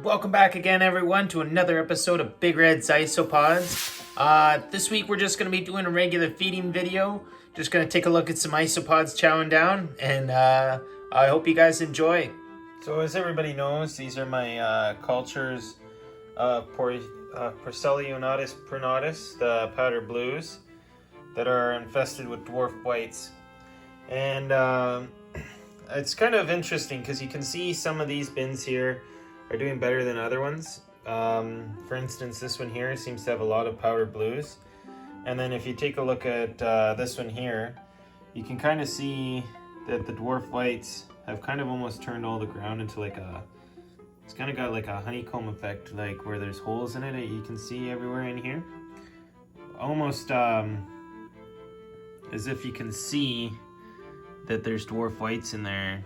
Welcome back again, everyone, to another episode of Big Red's Isopods. This week we're just going to be doing a regular feeding video. Just going to take a look at some isopods chowing down, and I hope you guys enjoy. So as everybody knows, these are my cultures, Porcelionatus pronatus, the powder blues, that are infested with dwarf whites. And it's kind of interesting because you can see some of these bins here are doing better than other ones. For instance, this one here seems to have a lot of powder blues. And then if you take a look at this one here, you can kind of see that the dwarf whites have kind of almost turned all the ground into like it's kind of got like a honeycomb effect, like where there's holes in it that you can see everywhere in here. Almost as if you can see that there's dwarf whites in there,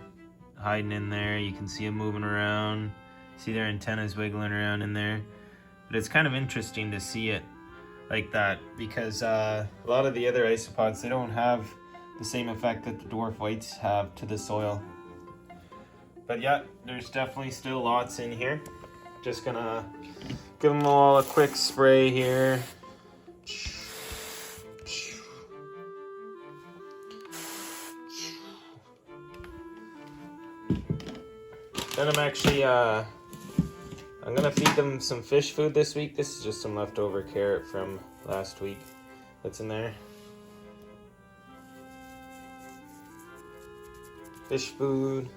hiding in there. You can see them moving around. See their antennas wiggling around in there. But it's kind of interesting to see it like that because a lot of the other isopods, they don't have the same effect that the dwarf whites have to the soil. But yeah, there's definitely still lots in here. Just gonna give them all a quick spray here. Then I'm actually I'm gonna feed them some fish food this week. This is just some leftover carrot from last week that's in there. Fish food,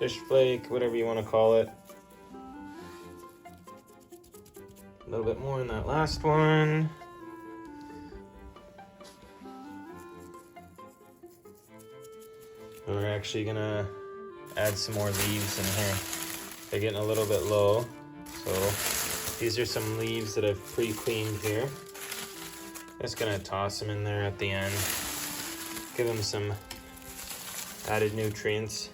fish flake, whatever you want to call it. A little bit more in that last one. And we're actually gonna add some more leaves in here. They're getting a little bit low, so these are some leaves that I've pre-cleaned here. Just gonna toss them in there at the end. Give them some added nutrients.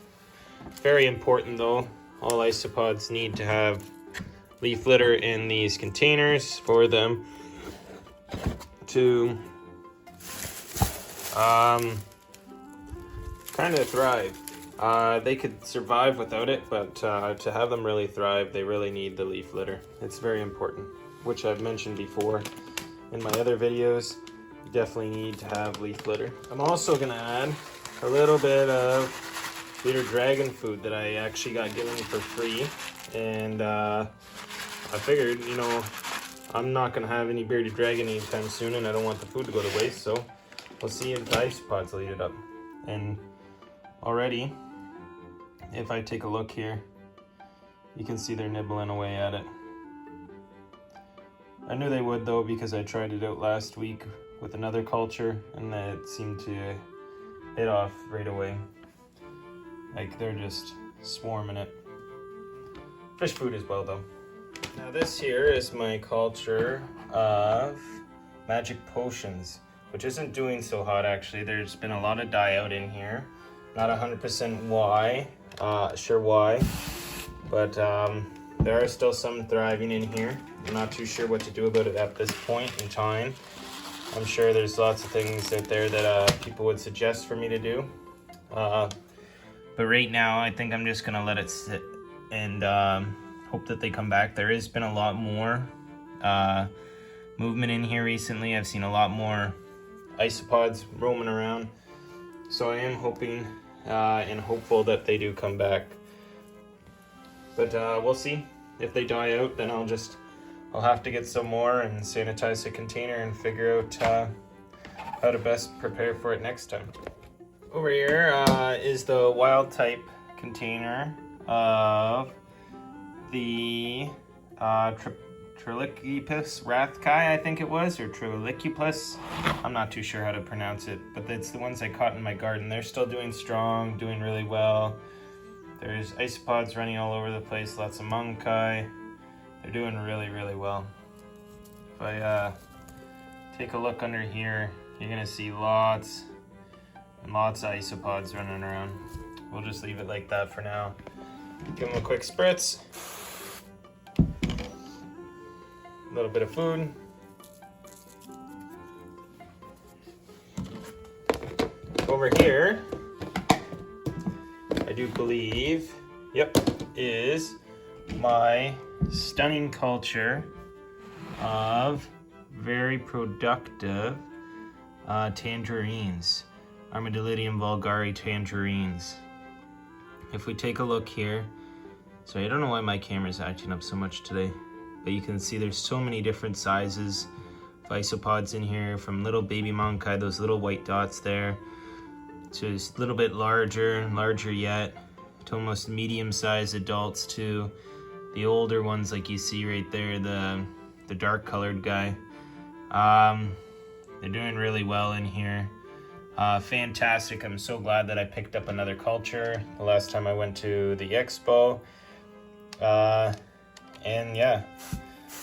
Very important though, all isopods need to have leaf litter in these containers for them to kind of thrive. They could survive without it, but to have them really thrive, they really need the leaf litter. It's very important, which I've mentioned before in my other videos. You definitely need to have leaf litter. I'm also gonna add a little bit of bearded dragon food that I actually got given for free. And I figured, you know, I'm not gonna have any bearded dragon anytime soon, and I don't want the food to go to waste, so we'll see if the isopods will eat it up. And already, if I take a look here, you can see they're nibbling away at it. I knew they would though, because I tried it out last week with another culture and it seemed to hit off right away. Like they're just swarming it. Fish food as well though. Now this here is my culture of magic potions, which isn't doing so hot actually. There's been a lot of die out in here. Not 100% sure why, but there are still some thriving in here. I'm not too sure what to do about it at this point in time. I'm sure there's lots of things out there that people would suggest for me to do. But right now, I think I'm just gonna let it sit and hope that they come back. There has been a lot more movement in here recently. I've seen a lot more isopods roaming around. So I am hoping and hopeful that they do come back. But we'll see. If they die out, then I'll have to get some more and sanitize the container and figure out how to best prepare for it next time. Over here is the wild type container of the Trilicupus rathkai, I think it was, or Trilicupus. I'm not too sure how to pronounce it, but it's the ones I caught in my garden. They're still doing strong, doing really well. There's isopods running all over the place, lots of munkai. They're doing really, really well. If I take a look under here, you're gonna see lots and lots of isopods running around. We'll just leave it like that for now. Give them a quick spritz. A little bit of food. Over here, I do believe, yep, is my stunning culture of very productive tangerines, Armadillidium vulgare tangerines. If we take a look here, so I don't know why my camera's acting up so much today, but you can see there's so many different sizes of isopods in here, from little baby monkai, those little white dots there, to a little bit larger yet, to almost medium-sized adults, to the older ones like you see right there, the dark colored guy. They're doing really well in here. Fantastic. I'm so glad that I picked up another culture the last time I went to the expo. And yeah,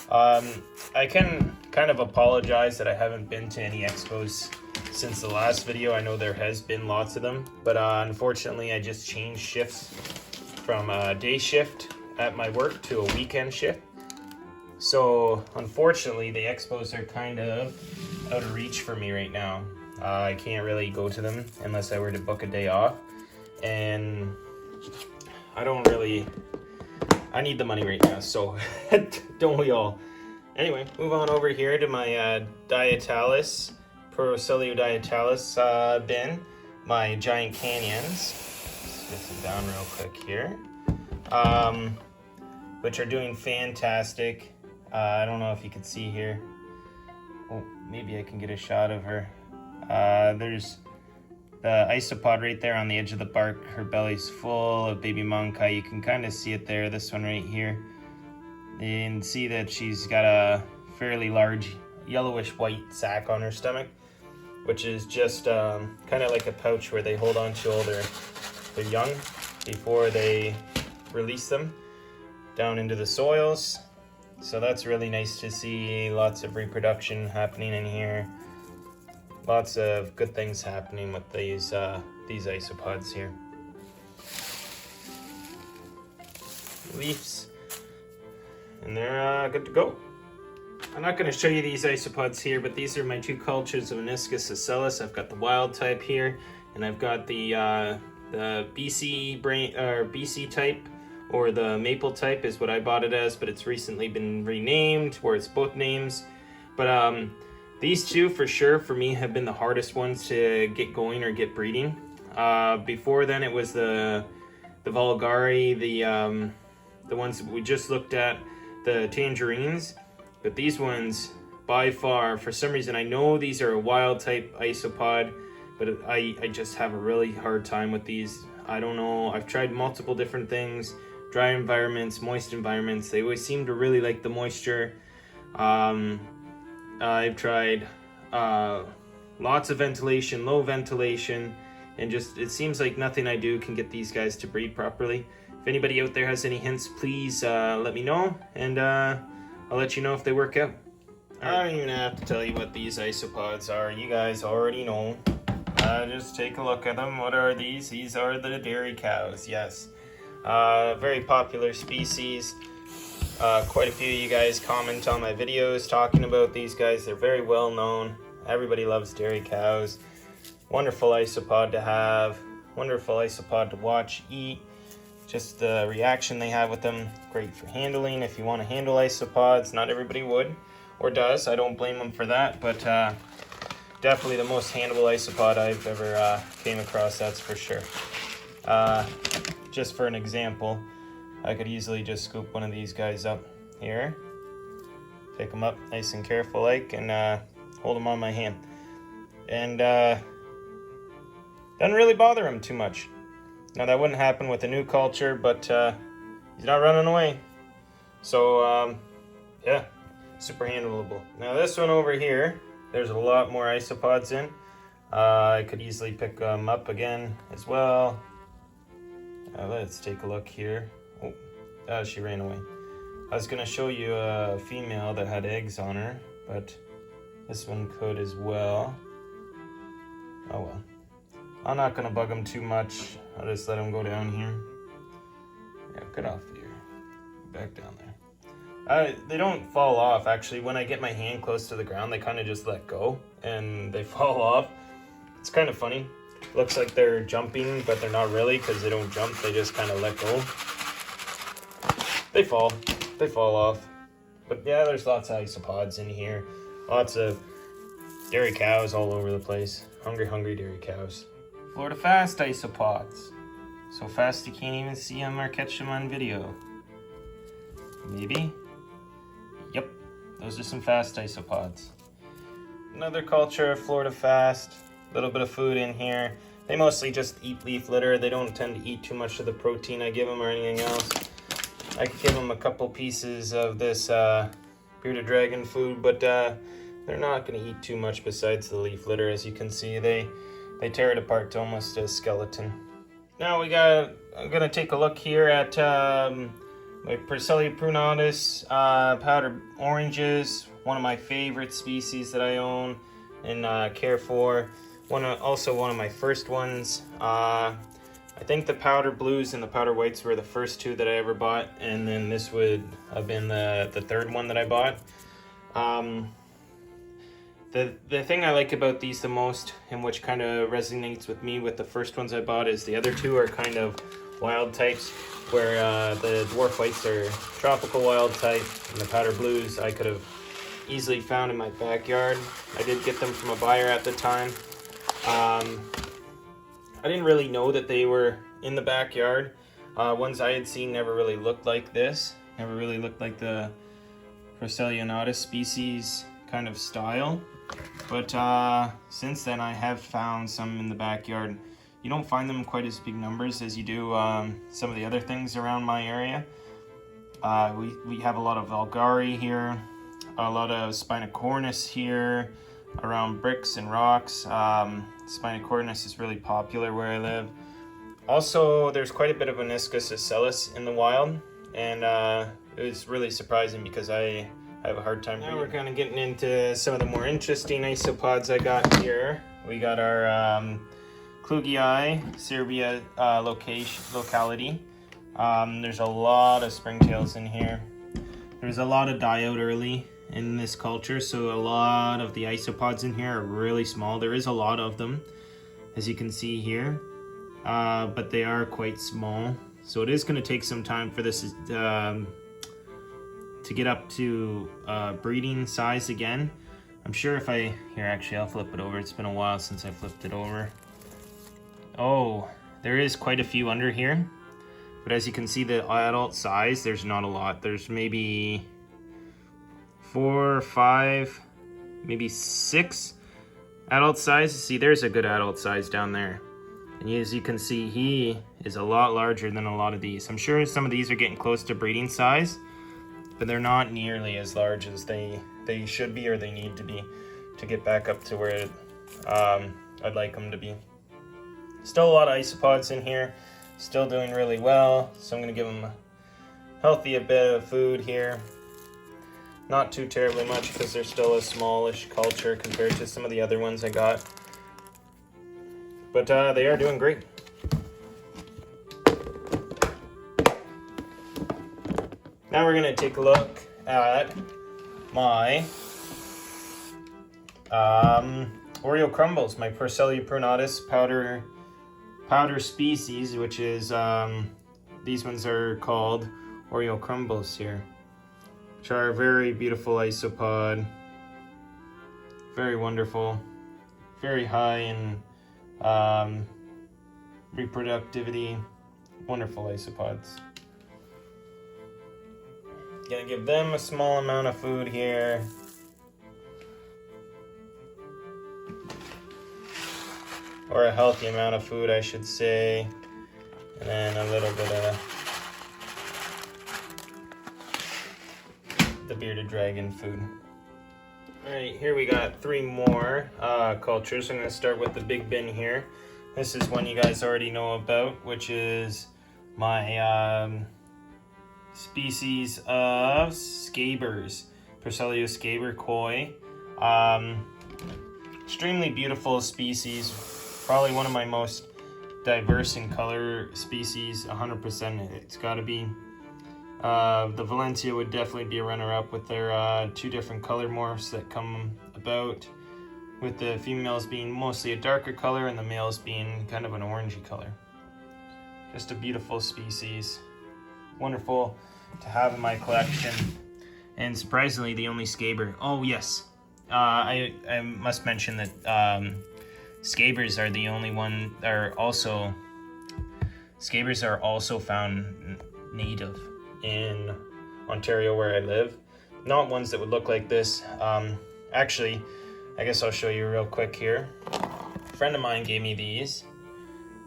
I can kind of apologize that I haven't been to any expos since the last video. I know there has been lots of them, but unfortunately I just changed shifts from a day shift at my work to a weekend shift. So unfortunately the expos are kind of out of reach for me right now. I can't really go to them unless I were to book a day off, and I need the money right now, so don't we all? Anyway, move on over here to my Dietalis, Procellio Dietalis bin, my giant canyons. Let's get them down real quick here, which are doing fantastic. I don't know if you can see here. Oh, maybe I can get a shot of her. There's the isopod right there on the edge of the bark. Her belly's full of baby monkai. You can kind of see it there, this one right here. You can see that she's got a fairly large yellowish white sac on her stomach, which is just kind of like a pouch where they hold on to all their young before they release them down into the soils. So that's really nice to see. Lots of reproduction happening in here. Lots of good things happening with these isopods here. Leaves, and they're good to go. I'm not going to show you these isopods here, but these are my two cultures of Meniscus ocellus. I've got the wild type here, and I've got the BC type, or the maple type is what I bought it as, but it's recently been renamed, where it's both names. But these two, for sure, for me, have been the hardest ones to get going or get breeding. Before then, it was the vulgare, the ones that we just looked at, the tangerines. But these ones, by far, for some reason, I know these are a wild type isopod, but I just have a really hard time with these. I don't know. I've tried multiple different things, dry environments, moist environments. They always seem to really like the moisture. I've tried lots of ventilation, low ventilation, and just it seems like nothing I do can get these guys to breed properly. If anybody out there has any hints, please let me know, and I'll let you know if they work out. I don't even have to tell you what these isopods are. You guys already know. Just take a look at them. What are these? These are the dairy cows, yes. Very popular species. Quite a few of you guys comment on my videos talking about these guys. They're very well known. Everybody loves dairy cows. Wonderful isopod to have. Wonderful isopod to watch, eat. Just the reaction they have with them. Great for handling if you want to handle isopods. Not everybody would or does. I don't blame them for that, but definitely the most handleable isopod I've ever came across, that's for sure. Just for an example, I could easily just scoop one of these guys up here, pick them up nice and careful like, and hold them on my hand. And doesn't really bother him too much. Now that wouldn't happen with a new culture, but he's not running away. So yeah, super handleable. Now this one over here, there's a lot more isopods in. I could easily pick them up again as well. Let's take a look here. Oh, she ran away. I was gonna show you a female that had eggs on her, but this one could as well. Oh well. I'm not gonna bug them too much. I'll just let them go down here. Yeah, get off here. Back down there. They don't fall off, actually. When I get my hand close to the ground, they kind of just let go and they fall off. It's kind of funny. Looks like they're jumping, but they're not really, because they don't jump. They just kind of let go. they fall off. But yeah, there's lots of isopods in here. Lots of dairy cows all over the place. Hungry dairy cows. Florida fast isopods. So fast you can't even see them or catch them on video. Maybe? Yep, those are some fast isopods. Another culture of Florida fast. A little bit of food in here. They mostly just eat leaf litter. They don't tend to eat too much of the protein I give them or anything else. I could give them a couple pieces of this bearded dragon food, but they're not going to eat too much besides the leaf litter. As you can see, they tear it apart to almost a skeleton. Now I'm going to take a look here at my Persella prunatus powdered oranges, one of my favorite species that I own and care for. Also one of my first ones. I think the powder blues and the powder whites were the first two that I ever bought, and then this would have been the third one that I bought. The thing I like about these the most, and which kind of resonates with me with the first ones I bought, is the other two are kind of wild types, where the dwarf whites are tropical wild type, and the powder blues I could have easily found in my backyard. I did get them from a buyer at the time. I didn't really know that they were in the backyard. Ones I had seen never really looked like this. Never really looked like the Persella species kind of style. But since then I have found some in the backyard. You don't find them in quite as big numbers as you do some of the other things around my area. We have a lot of Vulgari here, a lot of Spinocornis here, around bricks and rocks. Spinocornis is really popular where I live. Also, there's quite a bit of Aniscus ocellus in the wild, and it was really surprising because I have a hard time. Now we're kind of getting into some of the more interesting isopods I got here. We got our Klugiai Serbia locality. There's a lot of springtails in here. There's a lot of die out early in this culture, so a lot of the isopods in here are really small. There is a lot of them, as you can see here, but they are quite small, so it is going to take some time for this to get up to breeding size again. I'm sure if actually I'll flip it over. It's been a while since I flipped it over. Oh, there is quite a few under here, but as you can see, the adult size, there's not a lot. There's maybe 4 or 5, maybe 6 adult sizes. See, there's a good adult size down there. And as you can see, he is a lot larger than a lot of these. I'm sure some of these are getting close to breeding size, but they're not nearly as large as they should be or they need to be to get back up to where I'd like them to be. Still a lot of isopods in here, still doing really well, so I'm going to give them a healthy bit of food here. Not too terribly much because they're still a smallish culture compared to some of the other ones I got. But they are doing great. Now we're going to take a look at my Oreo crumbles, my Persella prunatus powder species, which is these ones are called Oreo crumbles here, which are a very beautiful isopod, very wonderful, very high in reproductivity, wonderful isopods. Gonna give them a small amount of food here. Or a healthy amount of food, I should say. And then a little bit of the bearded dragon food. Alright, here we got 3 more cultures. I'm going to start with the big bin here. This is one you guys already know about, which is my species of scabers. Persella scaber koi. Extremely beautiful species. Probably one of my most diverse in color species, 100%. It's got to be. The Valencia would definitely be a runner-up with their 2 different color morphs that come about, with the females being mostly a darker color and the males being kind of an orangey color. Just a beautiful species. Wonderful. to have in my collection. And surprisingly, the only scaber. Oh yes, I must mention that scabers are the only one. Scabers are also found native in Ontario, where I live. Not ones that would look like this. Actually, I guess I'll show you real quick here. A friend of mine gave me these.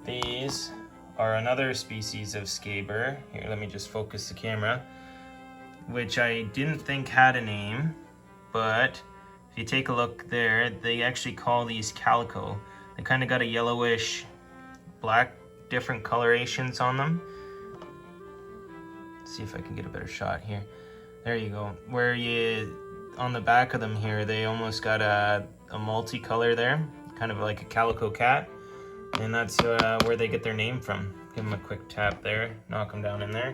These are another species of scaber. Here, let me just focus the camera. Which I didn't think had a name, but if you take a look there, they actually call these Calico. They kind of got a yellowish black, different colorations on them. Let's see if I can get a better shot here. There you go. On the back of them here, they almost got a multicolor there, kind of like a calico cat, and that's where they get their name from. Give them a quick tap there, knock them down in there.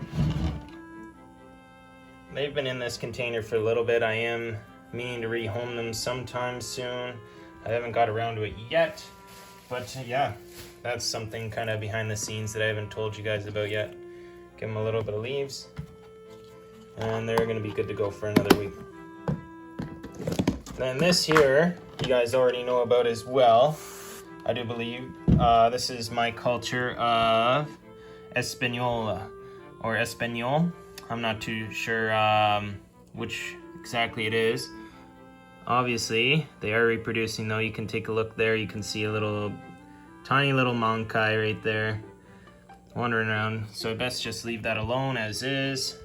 They've been in this container for a little bit. I am meaning to rehome them sometime soon. I haven't got around to it yet, but yeah, that's something kind of behind the scenes that I haven't told you guys about yet. Give them a little bit of leaves, and they're gonna be good to go for another week. Then this here, you guys already know about as well, I do believe. This is my culture of Espanola, or Espanol. I'm not too sure which exactly it is. Obviously, they are reproducing though. You can take a look there. You can see a tiny little monkai right there wandering around. So best just leave that alone as is.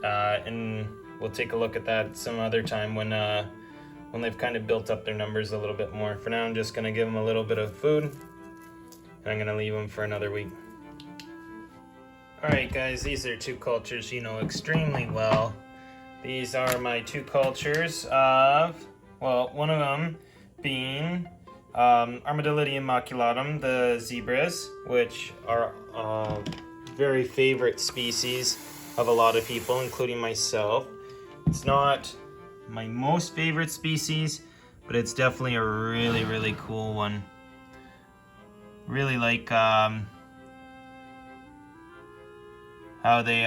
And we'll take a look at that some other time when they've kind of built up their numbers a little bit more. For now, I'm just gonna give them a little bit of food, and I'm gonna leave them for another week. Alright guys, these are two cultures you know extremely well. These are my two cultures of, well, one of them being Armadillidium maculatum, the zebras, which are very favorite species of a lot of people, including myself. It's not my most favorite species, but it's definitely a really, really cool one. Really like how they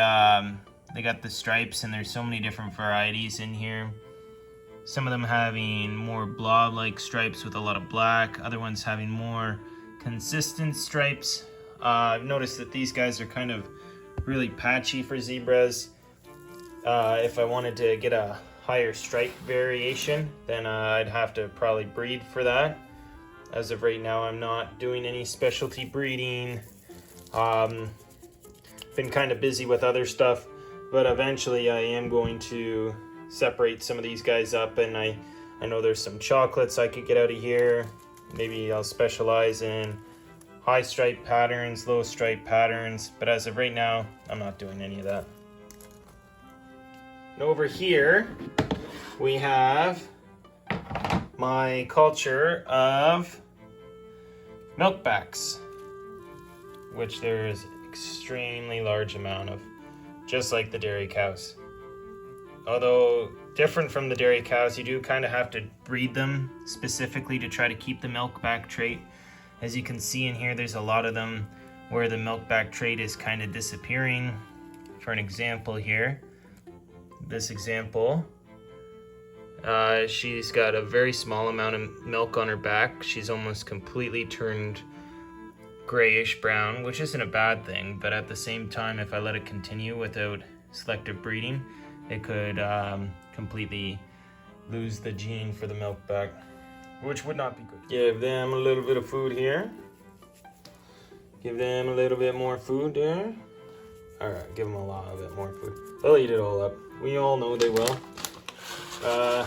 got the stripes, and there's so many different varieties in here. Some of them having more blob-like stripes with a lot of black, other ones having more consistent stripes. I've noticed that these guys are kind of really patchy for zebras. If I wanted to get a higher stripe variation, then I'd have to probably breed for that. As of right now, I'm not doing any specialty breeding. Been kind of busy with other stuff, but eventually I am going to separate some of these guys up, and I know there's some chocolates I could get out of here. Maybe I'll specialize in high stripe patterns, low stripe patterns, but as of right now, I'm not doing any of that. And over here, we have my culture of milkbacks, which there is extremely large amount of, just like the dairy cows. Although different from the dairy cows, you do kind of have to breed them specifically to try to keep the milkback trait. As you can see in here, there's a lot of them where the milkback trait is kind of disappearing. For an example here, this example, she's got a very small amount of milk on her back. She's almost completely turned grayish brown, which isn't a bad thing, but at the same time, if I let it continue without selective breeding, it could completely lose the gene for the milkback, which would not be good. Give them a little bit of food here. Give them a little bit more food there. All right, give them a lot bit more food. They'll eat it all up. We all know they will. A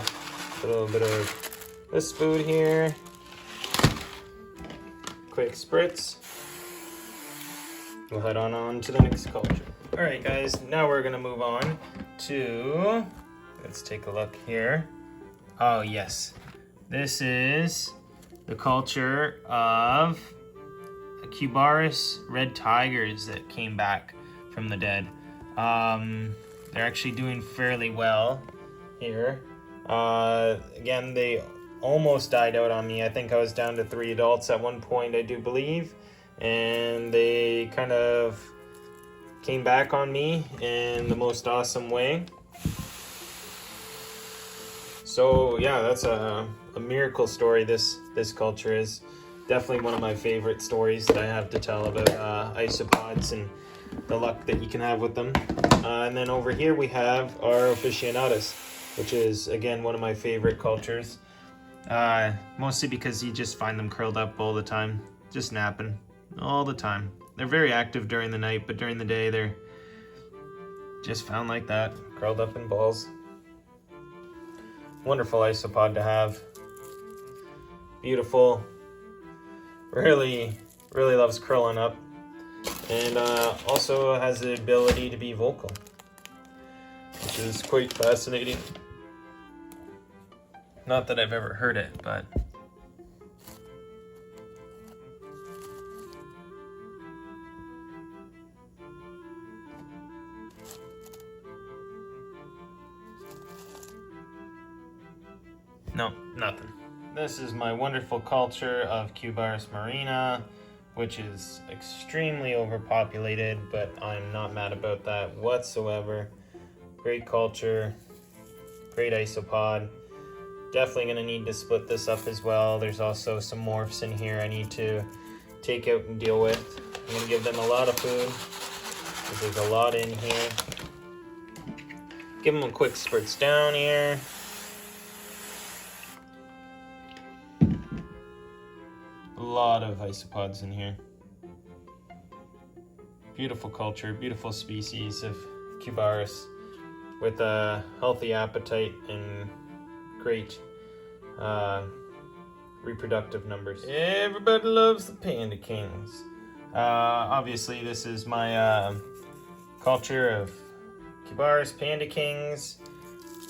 little bit of this food here. Quick spritz. We'll head on to the next culture. All right, guys, now we're gonna move on to, let's take a look here. Oh yes, this is the culture of Cubaris red tigers that came back from the dead. They're actually doing fairly well here. Again, they almost died out on me. I think I was down to 3 adults at one point, I do believe. And they kind of came back on me in the most awesome way. So yeah, that's a miracle story. This culture is definitely one of my favorite stories that I have to tell about isopods and the luck that you can have with them. And then over here we have our aficionados, which is again one of my favorite cultures. Mostly because you just find them curled up all the time, just napping all the time. They're very active during the night, but during the day they're just found like that, curled up in balls. Wonderful isopod to have. Beautiful. Really loves curling up. And also has the ability to be vocal, which is quite fascinating. Not that I've ever heard it, but no, nothing. This is my wonderful culture of Cubaris marina, which is extremely overpopulated, but I'm not mad about that whatsoever. Great culture, great isopod. Definitely gonna need to split this up as well. There's also some morphs in here I need to take out and deal with. I'm gonna give them a lot of food, because there's a lot in here. Give them a quick spritz down here. A lot of isopods in here. Beautiful culture, beautiful species of Cubaris with a healthy appetite and great reproductive numbers. Everybody loves the Panda Kings. Obviously this is my culture of Cubaris Panda Kings.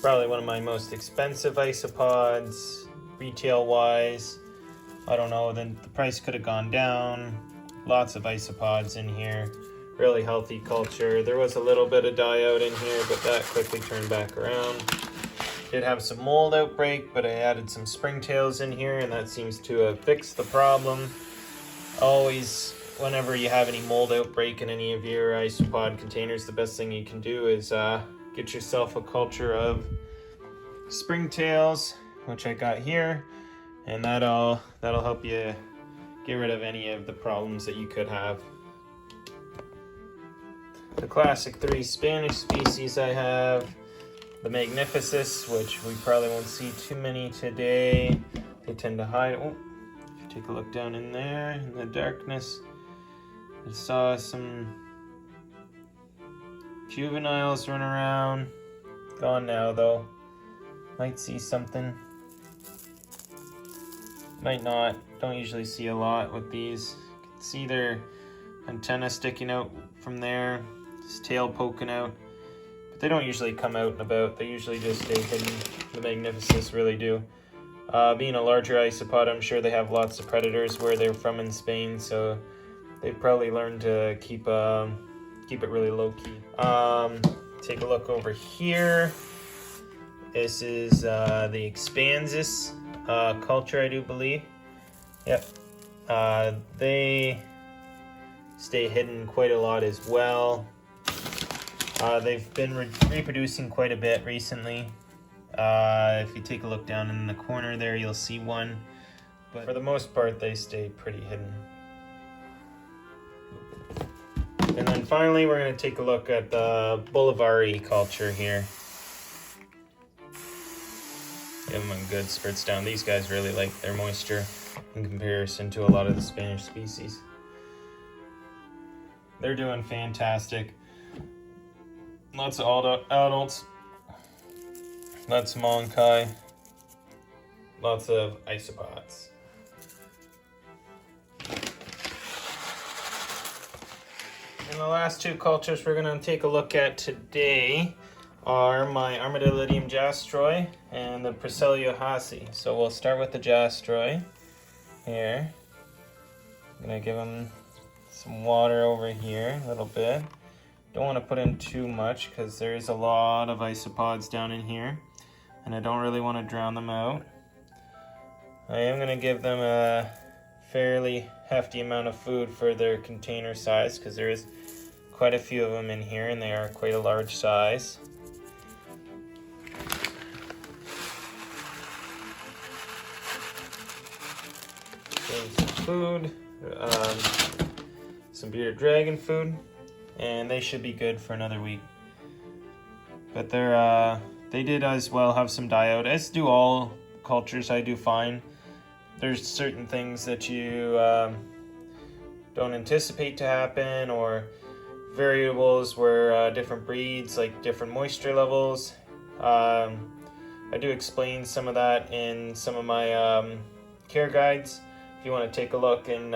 Probably one of my most expensive isopods, retail wise. I don't know, then the price could have gone down. Lots of isopods in here. Really healthy culture. There was a little bit of die out in here, but that quickly turned back around. Did have some mold outbreak, but I added some springtails in here, and that seems to have fixed the problem. Always, whenever you have any mold outbreak in any of your isopod containers, the best thing you can do is get yourself a culture of springtails, which I got here. And that'll help you get rid of any of the problems that you could have. The classic 3 Spanish species I have. The Magnificus, which we probably won't see too many today. They tend to hide. Oh, if you take a look down in there, in the darkness, I saw some juveniles run around. Gone now though. Might see something. Might not. Don't usually see a lot with these. You can see their antenna sticking out from there, his tail poking out. But they don't usually come out and about. They usually just stay hidden. The Magnificus really do. Being a larger isopod, I'm sure they have lots of predators where they're from in Spain, so they've probably learned to keep it really low key. Take a look over here. This is the Expansus culture, I do believe. Yep. They stay hidden quite a lot as well. They've been reproducing quite a bit recently. If you take a look down in the corner there, you'll see one. But for the most part, they stay pretty hidden. And then finally, we're going to take a look at the Bolivari culture here. Give them a good spritz down. These guys really like their moisture in comparison to a lot of the Spanish species. They're doing fantastic. Lots of adults. Lots of monkai. Lots of isopods. And the last 2 cultures we're going to take a look at today are my Armadillidium jastroi and the Procelio hasi. So we'll start with the jastroi here. I'm going to give them some water over here a little bit. Don't want to put in too much because there is a lot of isopods down in here and I don't really want to drown them out. I am going to give them a fairly hefty amount of food for their container size because there is quite a few of them in here, and they are quite a large size. Some food, some bearded dragon food, and they should be good for another week. But they did as well have some die out, as do all cultures I do find. There's certain things that you don't anticipate to happen, or variables where different breeds, like different moisture levels. I do explain some of that in some of my care guides. If you want to take a look and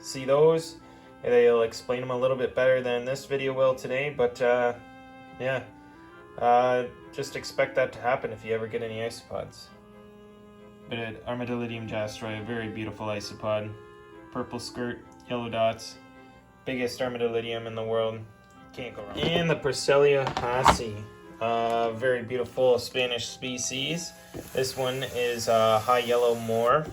see those, they'll explain them a little bit better than this video will today. But yeah, just expect that to happen if you ever get any isopods. But Armadillidium jastroi, a very beautiful isopod. Purple skirt, yellow dots. Biggest Armadillidium in the world. Can't go wrong. And the Procelia hasi, very beautiful Spanish species. This one is a high yellow morph,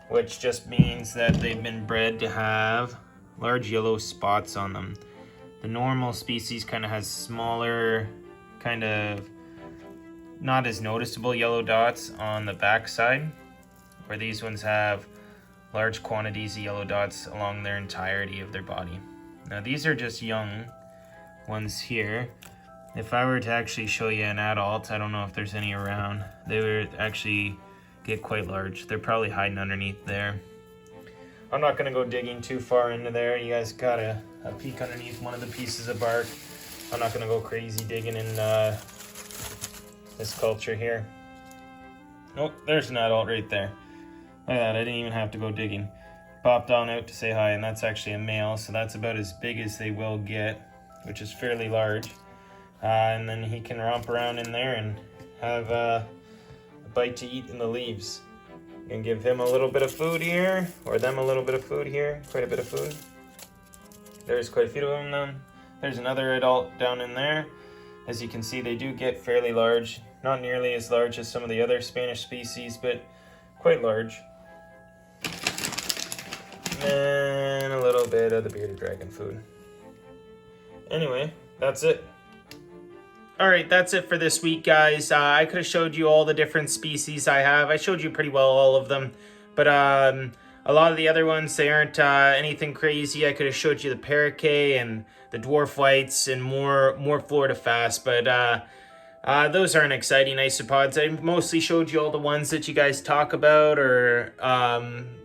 which just means that they've been bred to have large yellow spots on them. The normal species kind of has smaller, kind of not as noticeable yellow dots on the back side, where these ones have large quantities of yellow dots along their entirety of their body. Now these are just young ones here. If I were to actually show you an adult, I don't know if there's any around, they would actually get quite large. They're probably hiding underneath there. I'm not gonna go digging too far into there. You guys got a peek underneath one of the pieces of bark. I'm not gonna go crazy digging in this culture here. Nope, there's an adult right there. Look at that, I didn't even have to go digging. Popped on out to say hi, and that's actually a male, so that's about as big as they will get, which is fairly large. And then he can romp around in there and have a bite to eat in the leaves. You can give him a little bit of food here, or them a little bit of food here, quite a bit of food. There's quite a few of them. There's another adult down in there. As you can see, they do get fairly large. Not nearly as large as some of the other Spanish species, but quite large. And a little bit of the bearded dragon food. Anyway, that's it. Alright, that's it for this week, guys. I could have showed you all the different species I have. I showed you pretty well all of them. But a lot of the other ones, they aren't anything crazy. I could have showed you the parakeet and the dwarf whites and more Florida fast. But those aren't exciting isopods. I mostly showed you all the ones that you guys talk about or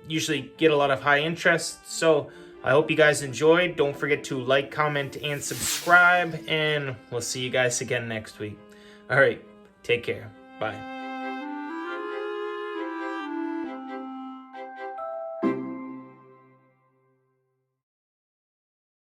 usually get a lot of high interest. So I hope you guys enjoyed. Don't forget to like, comment, and subscribe. And we'll see you guys again next week. All right, take care. Bye.